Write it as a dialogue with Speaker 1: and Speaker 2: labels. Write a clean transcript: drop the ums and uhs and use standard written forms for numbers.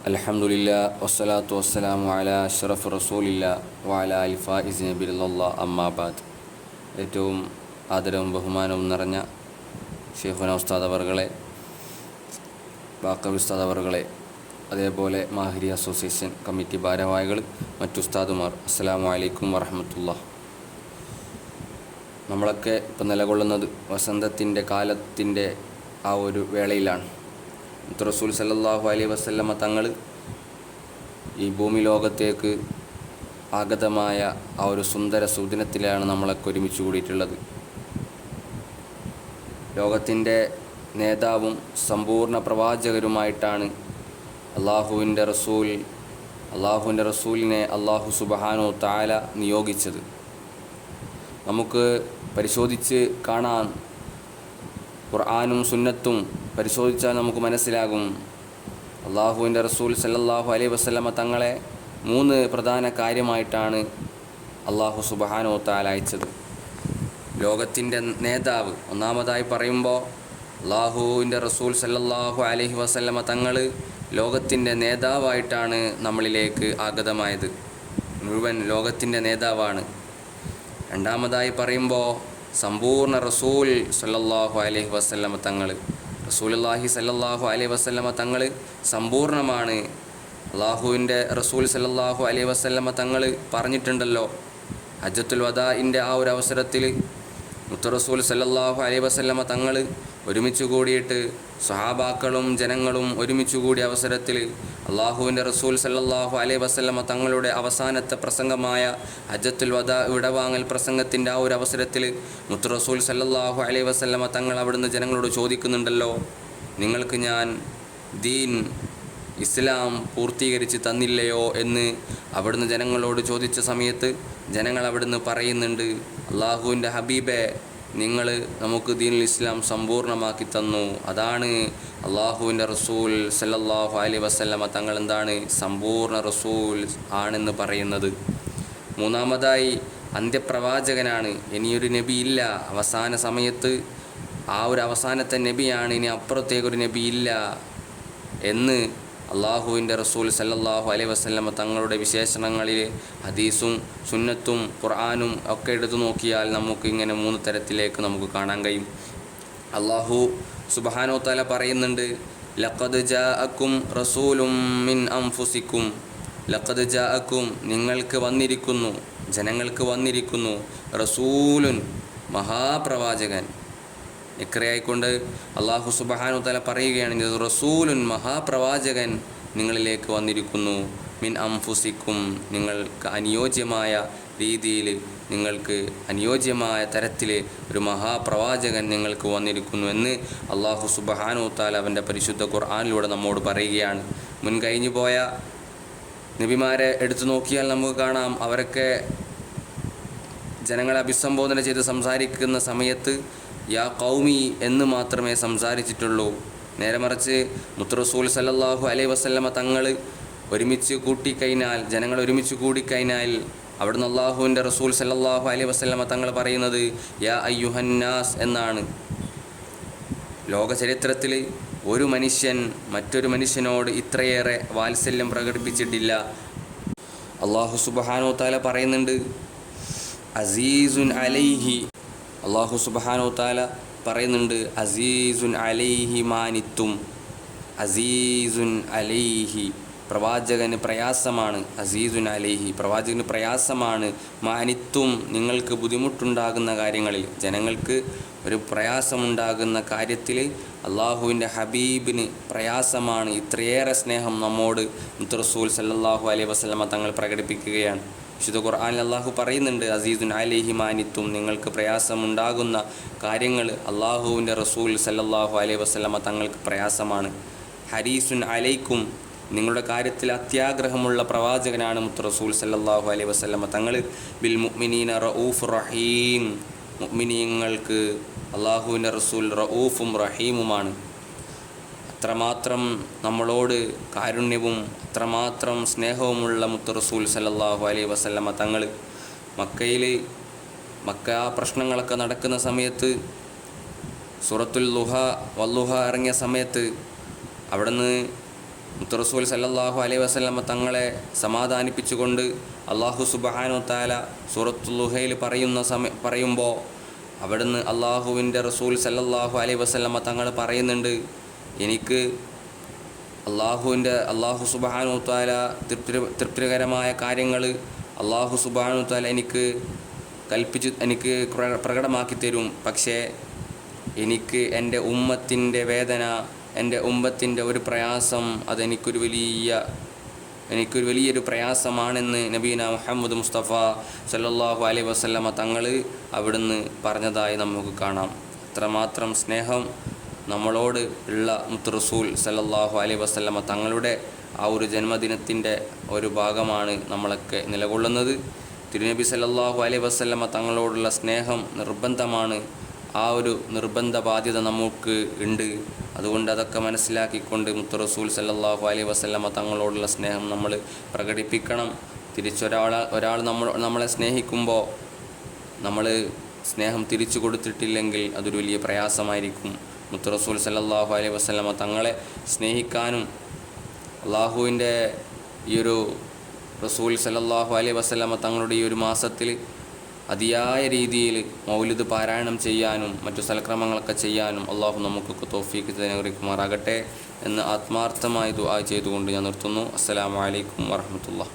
Speaker 1: അൽഹംദുലില്ലാ വസ്സലാത്തു വസ്സലാമു അലാ അഷ്റഫ് റസൂലില്ലാ വഅലാ അലി ഫായിസിന ബിറല്ലാഹ് അമ്മാബാദ്. ഏറ്റവും ആദരവും ബഹുമാനവും നിറഞ്ഞ ഷെയ്ഖുന ഉസ്താദ് അവർകളെ, ബാക്കവി ഉസ്താദ് അവർകളെ, അതേപോലെ മാഹിരി അസോസിയേഷൻ കമ്മിറ്റി ഭാരവാഹികൾ, മറ്റു ഉസ്താദുമാർ, അസ്സലാമു അലൈക്കും വറഹ്മത്തുള്ളാഹി. നമ്മളൊക്കെ ഇപ്പം നിലകൊള്ളുന്നത് വസന്തത്തിൻ്റെ കാലത്തിൻ്റെ ആ ഒരു വേളയിലാണ്. റസൂൽ സല്ലല്ലാഹു അലൈഹി വസല്ലമ തങ്ങൾ ഈ ഭൂമി ലോകത്തേക്ക് ആഗതമായ ആ ഒരു സുന്ദര സുദിനത്തിലാണ് നമ്മളൊക്കെ ഒരുമിച്ച് കൂടിയിട്ടുള്ളത്. ലോകത്തിൻ്റെ നേതാവും സമ്പൂർണ്ണ പ്രവാചകരുമായിട്ടാണ് അള്ളാഹുവിൻ്റെ റസൂലിനെ അള്ളാഹു സുബ്ഹാനഹു തആല നിയോഗിച്ചത്. നമുക്ക് പരിശോധിച്ച് കാണാൻ ഖുർആനും സുന്നത്തും പരിശോധിച്ചാൽ നമുക്ക് മനസ്സിലാകും, അള്ളാഹുവിൻ്റെ റസൂൽ സല്ലല്ലാഹു അലൈഹി വസല്ലമ തങ്ങളെ 3 പ്രധാന കാര്യമായിട്ടാണ് അള്ളാഹു സുബ്ഹാനഹു തആല അയച്ചത്. ലോകത്തിൻ്റെ നേതാവ് ഒന്നാമതായി പറയുമ്പോൾ അള്ളാഹുവിൻ്റെ റസൂൽ സല്ലല്ലാഹു അലൈഹി വസല്ലമ തങ്ങൾ ലോകത്തിൻ്റെ നേതാവായിട്ടാണ് നമ്മളിലേക്ക് ആഗതമായത്. മുഴുവൻ ലോകത്തിൻ്റെ നേതാവാണ്. രണ്ടാമതായി പറയുമ്പോൾ സമ്പൂർണ്ണ റസൂൽ സല്ലല്ലാഹു അലൈഹി വസല്ലമ തങ്ങൾ, റസൂലുള്ളാഹി സല്ലല്ലാഹു അലൈഹി വസല്ലമ തങ്ങൾ സമ്പൂർണ്ണമാണ്. അള്ളാഹുവിൻ്റെ റസൂൽ സല്ലല്ലാഹു അലൈഹി വസല്ലമ തങ്ങൾ പറഞ്ഞിട്ടുണ്ടല്ലോ, ഹജ്ജത്തുൽ വദാഇൻ്റെ ആ ഒരു അവസരത്തിൽ മുത്ത് റസൂൽ സല്ലല്ലാഹു അലൈഹി വസല്ലമ തങ്ങൾ ഒരുമിച്ച് കൂടിയിട്ട് സ്വഹാബാക്കളും ജനങ്ങളും ഒരുമിച്ച് കൂടിയ അവസരത്തിൽ അള്ളാഹുവിൻ്റെ റസൂൽ സല്ലല്ലാഹു അലൈഹി വസല്ലമ തങ്ങളുടെ അവസാനത്തെ പ്രസംഗമായ ഹജ്ജത്തുൽ വദാ വിടവാങ്ങൽ പ്രസംഗത്തിൻ്റെ ആ ഒരു അവസരത്തിൽ മുത്ത് റസൂൽ സല്ലല്ലാഹു അലൈഹി വസല്ലമ തങ്ങൾ അവിടുന്ന് ജനങ്ങളോട് ചോദിക്കുന്നുണ്ടല്ലോ, നിങ്ങൾക്ക് ഞാൻ ദീൻ ഇസ്ലാം പൂർത്തീകരിച്ച് തന്നില്ലയോ എന്ന് അവിടുന്ന് ജനങ്ങളോട് ചോദിച്ച സമയത്ത് ജനങ്ങൾ അവിടുന്ന് പറയുന്നുണ്ട്, അള്ളാഹുവിൻ്റെ ഹബീബെ, നിങ്ങൾ നമുക്ക് ദീനുൽ ഇസ്ലാം സമ്പൂർണ്ണമാക്കി തന്നു. അതാണ് അള്ളാഹുവിൻ്റെ റസൂൽ സല്ലല്ലാഹു അലൈഹി വസല്ലമ തങ്ങൾ എന്താണ്, സമ്പൂർണ്ണ റസൂൽ ആണെന്ന് പറയുന്നത്. മൂന്നാമതായി അന്ത്യപ്രവാചകനാണ്, ഇനിയൊരു നബിയില്ല. അവസാന സമയത്ത് ആ ഒരു അവസാനത്തെ നബിയാണ്, ഇനി അപ്പുറത്തേക്കൊരു നബിയില്ല എന്ന് അള്ളാഹുവിൻ്റെ റസൂൽ സല്ലല്ലാഹു അലൈഹി വസല്ലമ തങ്ങളുടെ വിശേഷണങ്ങളിൽ ഹദീസും സുന്നത്തും ഖുർആനും ഒക്കെ എടുത്തു നോക്കിയാൽ നമുക്ക് ഇങ്ങനെ 3 തരത്തിലേക്ക് നമുക്ക് കാണാൻ കഴിയും. അള്ളാഹു സുബ്ഹാനഹു തആല പറയുന്നുണ്ട്, ലഖദ് ജാഅക്കും റസൂലും മിൻ അൻഫുസിക്കും, ലഖദ് ജാഅക്കും നിങ്ങൾക്ക് വന്നിരിക്കുന്നു, ജനങ്ങൾക്ക് വന്നിരിക്കുന്നു, റസൂലുൻ മഹാപ്രവാചകൻ. ഇക്രയായിക്കൊണ്ട് അള്ളാഹു സുബ്ഹാനഹു തആല പറയുകയാണ്, റസൂലുൻ മഹാപ്രവാചകൻ നിങ്ങളിലേക്ക് വന്നിരിക്കുന്നു, മിൻ അൻഫുസിക്കും നിങ്ങൾക്ക് അനുയോജ്യമായ രീതിയിൽ, നിങ്ങൾക്ക് അനുയോജ്യമായ തരത്തിൽ ഒരു മഹാപ്രവാചകൻ നിങ്ങൾക്ക് വന്നിരിക്കുന്നു എന്ന് അള്ളാഹു സുബ്ഹാനഹു തആല അവൻ്റെ പരിശുദ്ധ ഖുർആനിലൂടെ നമ്മോട് പറയുകയാണ്. മുൻകഴിഞ്ഞു പോയ നബിമാരെ എടുത്തു നോക്കിയാൽ നമുക്ക് കാണാം, അവരൊക്കെ ജനങ്ങളെ അഭിസംബോധന ചെയ്ത് സംസാരിക്കുന്ന സമയത്ത് യാ ഖൗമി എന്ന് മാത്രമേ സംസാരിച്ചിട്ടുള്ളൂ. നേരെ മറിച്ച് മുത്ത് റസൂൽ സല്ലല്ലാഹു അലൈഹി വസല്ലമ തങ്ങൾ ഒരുമിച്ച് കൂട്ടിക്കഴിഞ്ഞാൽ, ജനങ്ങൾ ഒരുമിച്ച് കൂടിക്കഴിഞ്ഞാൽ അവിടുന്ന് അള്ളാഹുവിൻ്റെ റസൂൽ സല്ലല്ലാഹു അലൈഹി വസല്ലമ തങ്ങൾ പറയുന്നത് യാ അയ്യുഹന്നാസ് എന്നാണ്. ലോക ചരിത്രത്തിൽ ഒരു മനുഷ്യൻ മറ്റൊരു മനുഷ്യനോട് ഇത്രയേറെ വാത്സല്യം പ്രകടിപ്പിച്ചിട്ടില്ല. അള്ളാഹു സുബ്ഹാനഹു തആല പറയുന്നുണ്ട്, അസീസുൻ അലൈഹി, അള്ളാഹു സുബ്ഹാനഹു തആല പറയുന്നുണ്ട്, അസീസുൻ അലൈഹി മാനിത്തും, അസീസുൻ അലൈഹി പ്രവാചകന് പ്രയാസമാണ്, അസീസുൻ അലൈഹി പ്രവാചകന് പ്രയാസമാണ്, മാനിത്തും നിങ്ങൾക്ക് ബുദ്ധിമുട്ടുണ്ടാകുന്ന കാര്യങ്ങളിൽ, ജനങ്ങൾക്ക് ഒരു പ്രയാസമുണ്ടാകുന്ന കാര്യത്തിൽ അള്ളാഹുവിൻ്റെ ഹബീബിന് പ്രയാസമാണ്. ഇത്രയേറെ സ്നേഹം നമ്മോട് മുത്ത് റസൂൽ സല്ലല്ലാഹു അലൈഹി വസല്ലമ തങ്ങൾ പ്രകടിപ്പിക്കുകയാണ്. വിശുദ്ധ ഖുർആനിൽ അള്ളാഹു പറയുന്നുണ്ട്, അസീസുൻ അലൈഹി മാനിത്തും നിങ്ങൾക്ക് പ്രയാസമുണ്ടാകുന്ന കാര്യങ്ങൾ അള്ളാഹുവിൻ്റെ റസൂൽ സല്ലല്ലാഹു അലൈഹി വസല്ലമ തങ്ങൾക്ക് പ്രയാസമാണ്. ഹരീസുൻ അലൈക്കും നിങ്ങളുടെ കാര്യത്തിൽ അത്യാഗ്രഹമുള്ള പ്രവാചകനാണ് മുത്ത് റസൂൽ സല്ലല്ലാഹു അലൈഹി വസല്ലമ തങ്ങൾ. ബിൽ മുഅ്മിനീന റഊഫുർ റഹീം, മുഅ്മിനീങ്ങൾക്ക് അള്ളാഹുവിൻ്റെ റസൂൽ റഊഫും റഹീമുമാണ്. അത്രമാത്രം നമ്മളോട് കാരുണ്യവും അത്രമാത്രം സ്നേഹവുമുള്ള മുത്ത് റസൂൽ സല്ലല്ലാഹു അലൈഹി വസല്ലമ തങ്ങൾ മക്ക പ്രശ്നങ്ങളൊക്കെ നടക്കുന്ന സമയത്ത് സൂറത്തുൽ ളുഹ വല്ലുഹ ഇറങ്ങിയ സമയത്ത് അവിടുന്ന് മുത്ത് റസൂൽ സല്ലല്ലാഹു അലൈഹി വസല്ലമ തങ്ങളെ സമാധാനിപ്പിച്ചുകൊണ്ട് അല്ലാഹു സുബ്ഹാനഹു തആല സൂറത്തുൽ ളുഹയിൽ പറയുമ്പോൾ അവിടുന്ന് അല്ലാഹുവിൻ്റെ റസൂൽ സല്ലല്ലാഹു അലൈഹി വസല്ലമ തങ്ങൾ പറയുന്നുണ്ട്, എനിക്ക് അല്ലാഹു സുബ്ഹാനഹു തആല തൃപ്തികരമായ കാര്യങ്ങൾ അല്ലാഹു സുബ്ഹാനഹു തആല എനിക്ക് പ്രകടമാക്കി തരും. പക്ഷേ എനിക്ക് എൻ്റെ ഉമ്മത്തിൻ്റെ വേദന, എൻ്റെ ഉമ്മത്തിൻ്റെ ഒരു പ്രയാസം അതെനിക്കൊരു വലിയൊരു പ്രയാസമാണെന്ന് നബീന മുഹമ്മദ് മുസ്തഫ സല്ലല്ലാഹു അലൈഹി വസല്ലമ തങ്ങൾ അവിടുന്ന് പറഞ്ഞതായി നമുക്ക് കാണാം. അത്രമാത്രം സ്നേഹം നമ്മളോട് ഉള്ള മുത്ത് റസൂൽ സല്ലല്ലാഹു അലൈഹി വസല്ലമ തങ്ങളുടെ ആ ഒരു ജന്മദിനത്തിൻ്റെ ഒരു ഭാഗമാണ് നമ്മളൊക്കെ നിലകൊള്ളുന്നത്. തിരുനബി സല്ലല്ലാഹു അലൈഹി വസല്ലമ തങ്ങളോടുള്ള സ്നേഹം നിർബന്ധമാണ്. ആ ഒരു നിർബന്ധ ബാധ്യത നമുക്ക് ഉണ്ട്. അതുകൊണ്ട് അതൊക്കെ മനസ്സിലാക്കിക്കൊണ്ട് മുത്ത് റസൂൽ സല്ലല്ലാഹു അലൈഹി വസല്ലമ തങ്ങളോടുള്ള സ്നേഹം നമ്മൾ പ്രകടിപ്പിക്കണം. ഒരാൾ നമ്മളെ സ്നേഹിക്കുമ്പോൾ നമ്മൾ സ്നേഹം തിരിച്ചു കൊടുത്തിട്ടില്ലെങ്കിൽ അതൊരു വലിയ പ്രയാസമായിരിക്കും. മുത്ത് റസൂൽ സല്ലല്ലാഹു അലൈഹി വസല്ലമ തങ്ങളെ സ്നേഹിക്കാനും അള്ളാഹുവിൻ്റെ ഈ ഒരു റസൂൽ സല്ലല്ലാഹു അലൈഹി വസല്ലമ തങ്ങളുടെ ഈ ഒരു മാസത്തിൽ അതിയായ രീതിയിൽ മൗലിദ് പാരായണം ചെയ്യാനും മറ്റു സൽക്രമങ്ങളൊക്കെ ചെയ്യാനും അള്ളാഹു നമുക്കൊക്കെ തൗഫീഖ് അനുഗ്രഹിക്കുമാറാകട്ടെ എന്ന് ആത്മാർത്ഥമായി ദുആ ചെയ്തുകൊണ്ട് ഞാൻ നിർത്തുന്നു. അസ്സലാമു അലൈക്കും വറഹ്മത്തുള്ളാഹി.